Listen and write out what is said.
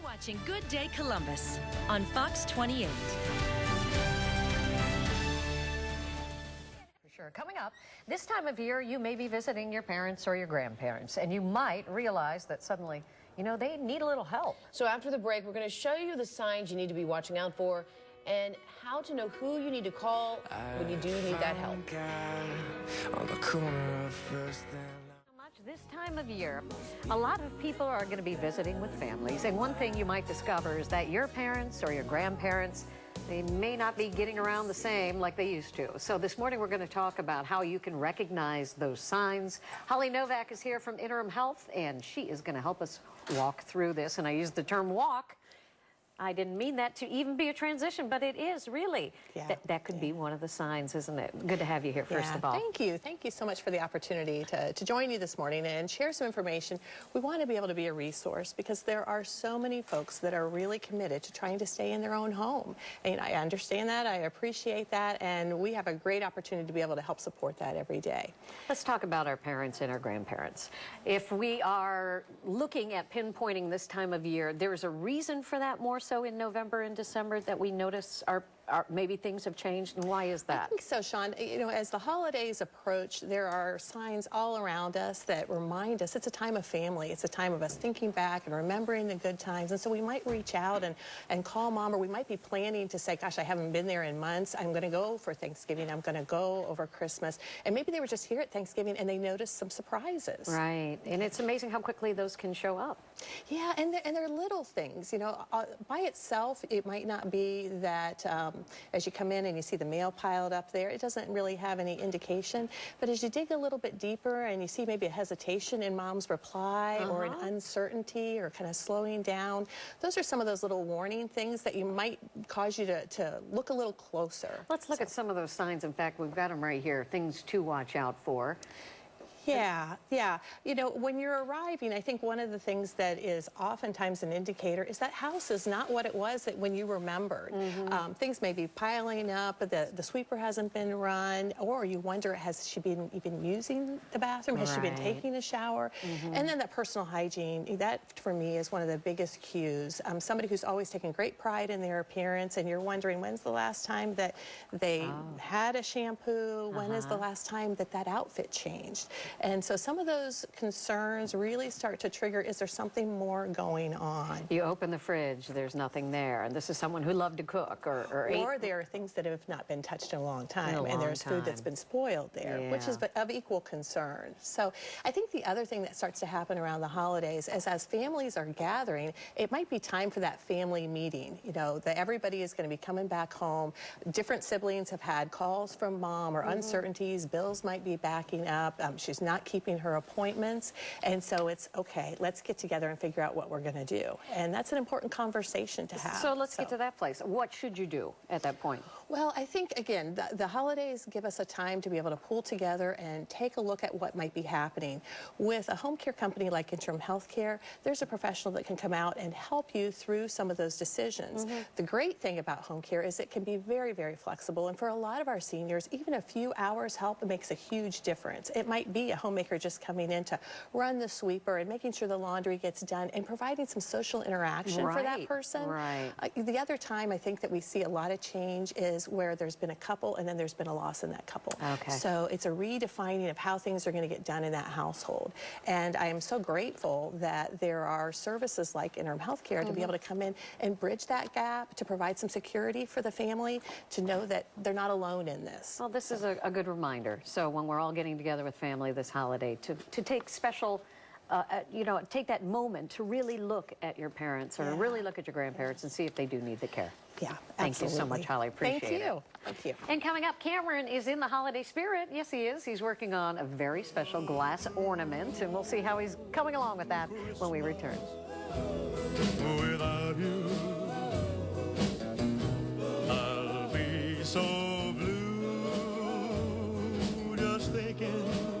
Watching Good Day Columbus on Fox 28. Sure. Coming up, this time of year, you may be visiting your parents or your grandparents, and you might realize that suddenly, they need a little help. So after the break, we're going to show you the signs you need to be watching out for and how to know who you need to call when you do need that help. This time of year, a lot of people are going to be visiting with families, and one thing you might discover is that your parents or your grandparents, they may not be getting around the same like they used to. So this morning we're going to talk about how you can recognize those signs. Holly Novak is here from Interim Health, and she is going to help us walk through this. And I use the term walk. I didn't mean that to even be a transition, but it is really. Yeah. That could be one of the signs, isn't it? Good to have you here, first of all. Thank you. Thank you so much for the opportunity to join you this morning and share some information. We want to be able to be a resource because there are so many folks that are really committed to trying to stay in their own home. And I understand that. I appreciate that. And we have a great opportunity to be able to help support that every day. Let's talk about our parents and our grandparents. If we are looking at pinpointing this time of year, there's a reason for that more so in November and December that we notice maybe things have changed, and why is that? I think so, Sean. As the holidays approach, there are signs all around us that remind us it's a time of family. It's a time of us thinking back and remembering the good times. And so we might reach out and call mom, or we might be planning to say, gosh, I haven't been there in months. I'm going to go for Thanksgiving. I'm going to go over Christmas. And maybe they were just here at Thanksgiving and they noticed some surprises. Right. And it's amazing how quickly those can show up. Yeah, and they're little things. By itself, it might not be that as you come in and you see the mail piled up there, it doesn't really have any indication. But as you dig a little bit deeper and you see maybe a hesitation in mom's reply or an uncertainty or kind of slowing down, those are some of those little warning things that you might cause you to look a little closer. Let's look at some of those signs. In fact, we've got them right here, things to watch out for. Yeah. When you're arriving, I think one of the things that is oftentimes an indicator is that house is not what it was when you remembered. Things may be piling up, the sweeper hasn't been run, or you wonder, has she been even using the bathroom? Has she been taking a shower? And then that personal hygiene, that for me is one of the biggest cues. Somebody who's always taken great pride in their appearance, and you're wondering, when's the last time that they had a shampoo? When is the last time that outfit changed? And so some of those concerns really start to trigger, is there something more going on? You open the fridge, there's nothing there. And this is someone who loved to cook or ate. There are things that have not been touched in a long time, and there's food that's been spoiled there, which is of equal concern. So I think the other thing that starts to happen around the holidays is as families are gathering, it might be time for that family meeting. That everybody is going to be coming back home. Different siblings have had calls from mom or uncertainties. Bills might be backing up. She's not keeping her appointments, and so it's okay, let's get together and figure out what we're going to do. And that's an important conversation to have. So let's get to that place. What should you do at that point? Well, I think, again, the holidays give us a time to be able to pull together and take a look at what might be happening. With a home care company like Interim HealthCare, there's a professional that can come out and help you through some of those decisions. The great thing about home care is it can be very, very flexible, and for a lot of our seniors, even a few hours help makes a huge difference. It might be a homemaker just coming in to run the sweeper and making sure the laundry gets done and providing some social interaction for that person. The other time I think that we see a lot of change is where there's been a couple and then there's been a loss in that couple. So it's a redefining of how things are going to get done in that household. And I am so grateful that there are services like Interim HealthCare to be able to come in and bridge that gap, to provide some security for the family, to know that they're not alone in this. Well, this is a good reminder. So when we're all getting together with family this holiday, to take special, take that moment to really look at your parents or really look at your grandparents and see if they do need the care. Yeah, Thank you so much, Holly. Appreciate it. Thank you. And coming up, Cameron is in the holiday spirit. Yes, he is. He's working on a very special glass ornament, and we'll see how he's coming along with that when we return. Without you, I'll be so blue, just thinking